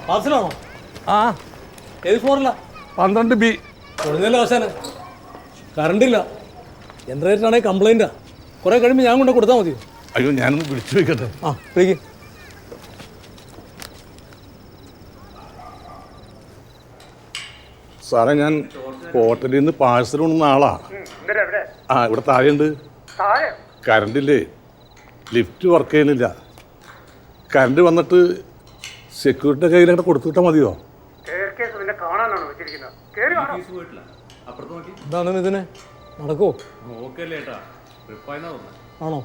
പാർസലാണോ? ആ ഏത് ഫ്ലോറില്ല? 12B. ഒഴിഞ്ഞല്ലോ അവസാനം. കറണ്ടില്ല. ജനറേറ്ററാണെങ്കിൽ കംപ്ലൈൻറ്റാ. കുറേ കഴിയുമ്പോൾ ഞാൻ കൊണ്ട് കൊടുത്താൽ മതിയോ? അയ്യോ ഞാനൊന്ന് വിളിച്ചു വയ്ക്കട്ടെ. ആ വിളിക്ക്. സാറേ ഞാൻ ഹോട്ടലിൽ നിന്ന് പാഴ്സൽ കൊണ്ടുവന്ന ആളാ. ആ ഇവിടെ താഴെയുണ്ട്. കറണ്ടില്ലേ, ലിഫ്റ്റ് വർക്ക് ചെയ്യുന്നില്ല. കറണ്ട് വന്നിട്ട് സെക്യൂരിറ്റിയുടെ കയ്യിലങ്ങോട്ട് കൊടുത്തു വിട്ടാൽ മതിയോ? എന്താണ് ഇതിനെ നടക്കുമോ? ആണോ?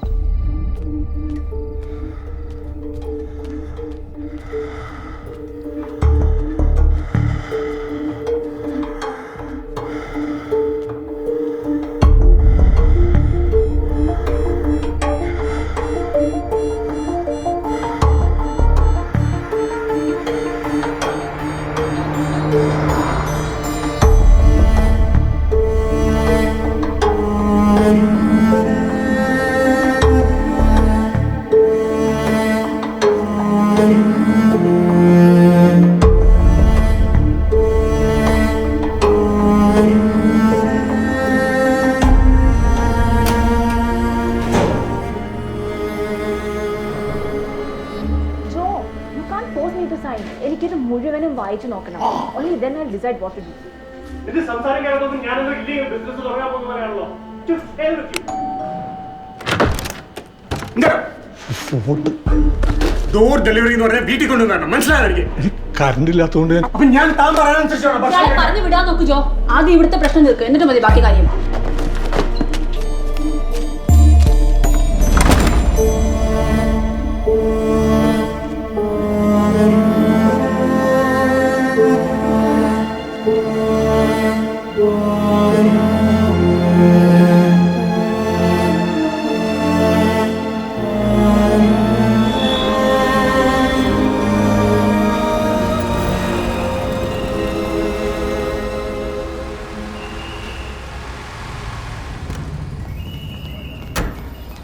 എനിക്കിത് മുഴുവനും വായിച്ചു നോക്കണം. only then I'll decide what to do. ഇത് സംസാരിക്കാനൊന്നും ഞാനൊരു ഇല്ലീഗൽ ബിസിനസ് തുടങ്ങാൻ പോകുന്നവരാണല്ലോ. ഡോർ ഡെലിവറി എന്ന് പറഞ്ഞാൽ വീട്ടിൽ കൊണ്ടുവരണം. മനസ്സിലായി? കറണ്ട് ഇല്ലാത്തതുകൊണ്ട് അപ്പൊ ഞാൻ താൻ പറയാനനുസരിച്ചാണ് പറഞ്ഞു വിടാൻ നോക്കൂ ജോ. ആദ്യം ഇവിടുത്തെ പ്രശ്നം തീർക്കുക, എന്നിട്ട് മതി ബാക്കി കാര്യം.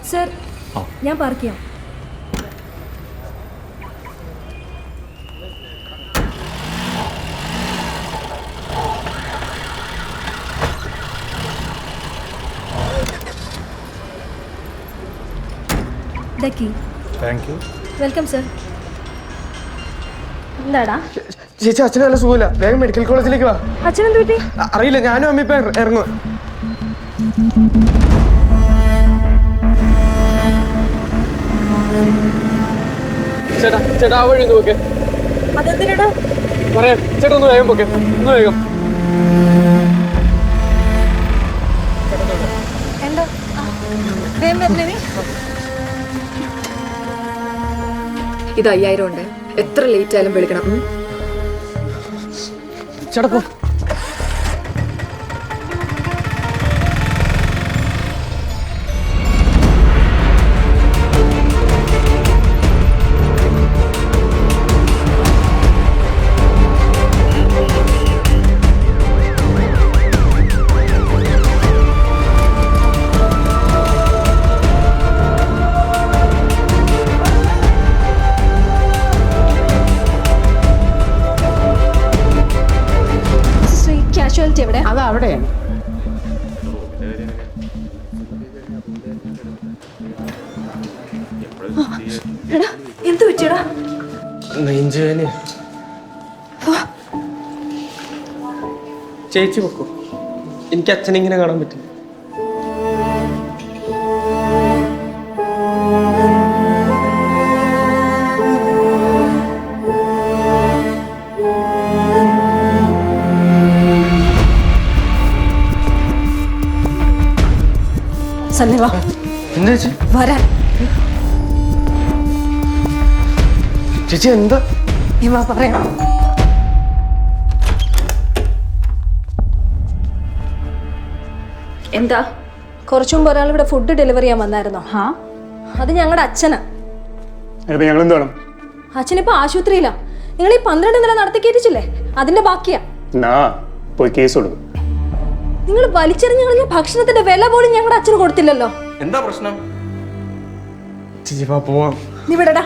സർ, ഞാൻ പാർക്ക് ചെയ്യാം. Thank you. Welcome sir. എന്താടാ? ചേച്ചി അച്ഛന് നല്ല സുഖമില്ല, വേഗം മെഡിക്കൽ കോളേജിലേക്ക് വാ. അച്ഛനെന്ത് പറ്റി? അറിയില്ല, ഞാനും അമ്മ ഇപ്പൊ ഇറങ്ങുക. ചേട്ടാ ചേട്ടാ ആ വഴി ഒന്ന് പോക്കെ. അതെന്തിനാ പറയാം ചേട്ടാ, ഒന്ന് വേഗം പോക്കെ, ഒന്ന് വേഗം. എന്താ വേഗം വരണേ? ഇത് 5000 ഉണ്ട്. എത്ര ലേറ്റ് ആയാലും വിളിക്കണം. ചേട്ടാ പോ. എവിടെ? അത് അവിടെയാണ്. എന്ത് പറ്റിയടാ? നെഞ്ചുവേദന. ചേച്ചി പൊക്കോ, എനിക്ക് അച്ഛനിങ്ങനെ കാണാൻ പറ്റില്ല. സന്നിവാ എന്താ ചേച്ചി? വരാൻ. ചേച്ചി എന്താ? ഇവ പറയാം. എന്താ? കുറച്ചു മുമ്പ് ഒരാൾ ഇവിടെ ഫുഡ് ഡെലിവറി ചെയ്യാൻ വന്നായിരുന്നോ? അത് ഞങ്ങളുടെ അച്ഛനാ. ഞങ്ങൾ എന്ത് വേണം? അച്ഛനിപ്പോ ആശുപത്രിയിലാ. നിങ്ങൾ ഈ 12 നില നടത്തി കയറ്റിച്ചില്ലേ, അതിന്റെ ബാക്കിയാ. പോയി കേസ് കൊടുക്കും. നിങ്ങൾ വലിച്ചെറിഞ്ഞു കളഞ്ഞ ഭക്ഷണത്തിന്റെ വില പോലും ഞങ്ങളുടെ അച്ഛന് കൊടുത്തില്ലല്ലോ. എന്താ പ്രശ്നം? ചേച്ചി പോവാം. നീ വിടടാ.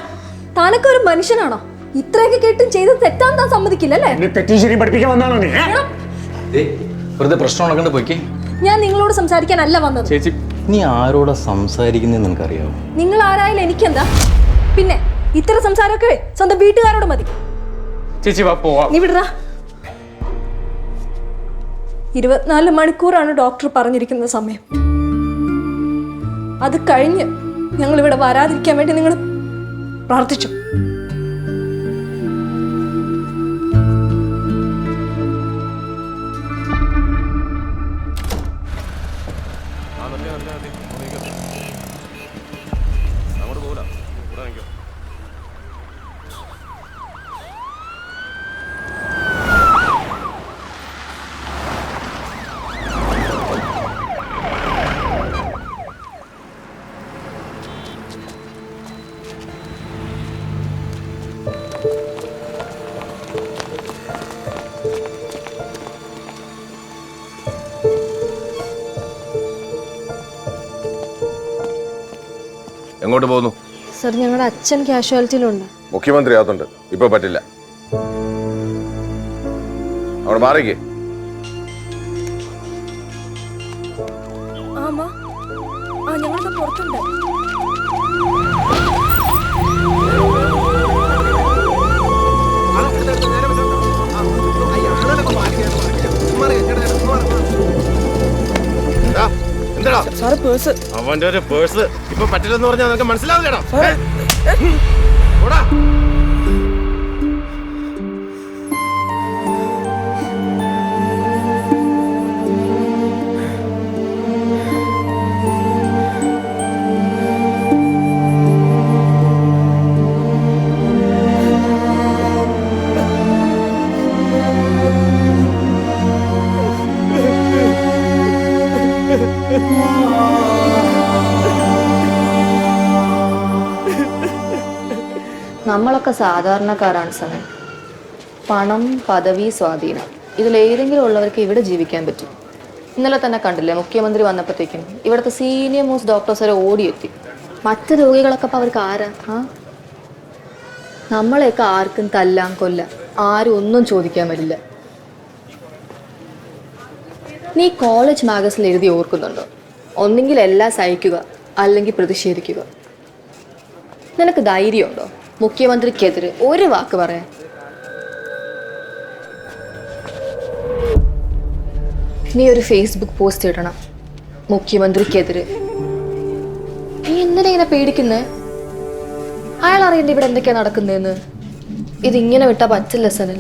താനൊക്കെ ഒരു മനുഷ്യനാണോ? ഇത്രയൊക്കെ കേട്ടും ചെയ്ത് തെറ്റാൻ താൻ സമ്മതിക്കില്ല അല്ലേ? എന്നെ തെറ്റും ശരി പഠിപ്പിക്കാൻ വന്നാണോ നീ? വെറുതെ പ്രശ്നം ഉണ്ടാക്കണ്ട പോയിക്കേ. ഞാൻ നിങ്ങളോട് സംസാരിക്കാനല്ല വന്നത്. ചേച്ചി, നീ ആരോടാ സംസാരിക്കുന്നതെന്ന് നിനക്കറിയാവോ? നിങ്ങൾ ആരായാലും എനിക്കെന്താ? പിന്നെ ഇത്തരം സംസാരമൊക്കെ സ്വന്തം വീട്ടുകാരോട് മതി. ചേച്ചി വാ പോവാം. നീ വിടറാ. 24 മണിക്കൂറാണ് ഡോക്ടർ പറഞ്ഞിരിക്കുന്ന സമയം. അത് കഴിഞ്ഞ് ഞങ്ങൾ ഇവിടെ വരാതിരിക്കാൻ വേണ്ടി നിങ്ങൾ പ്രാർത്ഥിച്ചു. എങ്ങോട്ട് പോകുന്നു? സർ, ഞങ്ങളുടെ അച്ഛൻ കാഷ്വാലിറ്റിയിലുണ്ട്. മുഖ്യമന്ത്രി അകത്തുണ്ട്, ഇപ്പൊ പറ്റില്ല. അവിടെ മാറിക്കേ. ഞങ്ങളുടെ പുറത്തുണ്ട്. അവന്റെ ഒരു പേഴ്സ് ഇപ്പൊ പറ്റില്ലെന്ന് പറഞ്ഞാൽ നിനക്ക് മനസ്സിലാവില്ലടാ. നമ്മളൊക്കെ സാധാരണക്കാരാണ് സമയം. പണം, പദവി, സ്വാധീനം ഇതിലേതെങ്കിലും ഉള്ളവർക്ക് ഇവിടെ ജീവിക്കാൻ പറ്റും. ഇന്നലെ തന്നെ കണ്ടില്ലേ, മുഖ്യമന്ത്രി വന്നപ്പോഴത്തേക്കും ഇവിടുത്തെ സീനിയർ മോസ്റ്റ് ഡോക്ടേഴ്സ് വരെ ഓടിയെത്തി. മറ്റ് രോഗികളൊക്കെ അപ്പോൾ അവർക്ക് ആരാ? നമ്മളെയൊക്കെ ആർക്കും തല്ലാം കൊല്ലാം, ആരും ഒന്നും ചോദിക്കാൻ വരില്ല. നീ കോളേജ് മാഗസിനിൽ എഴുതി ഓർക്കുന്നുണ്ടോ? ഒന്നെങ്കിൽ എല്ലാം സഹിക്കുക, അല്ലെങ്കിൽ പ്രതിഷേധിക്കുക. നിനക്ക് ധൈര്യമുണ്ടോ മുഖ്യമന്ത്രിക്കെതിരെ ഒരു വാക്ക് പറയാൻ? നീ ഒരു ഫേസ്ബുക്ക് പോസ്റ്റ് ഇടണം മുഖ്യമന്ത്രിക്കെതിരെ. നീ എന്തിനാ ഇങ്ങനെ പേടിക്കുന്നേ? അയാൾ അറിയണ്ട ഇവിടെ എന്തൊക്കെയാ നടക്കുന്നതെന്ന്. ഇതിങ്ങനെ വിട്ടാൽ പറ്റില്ല സനൽ.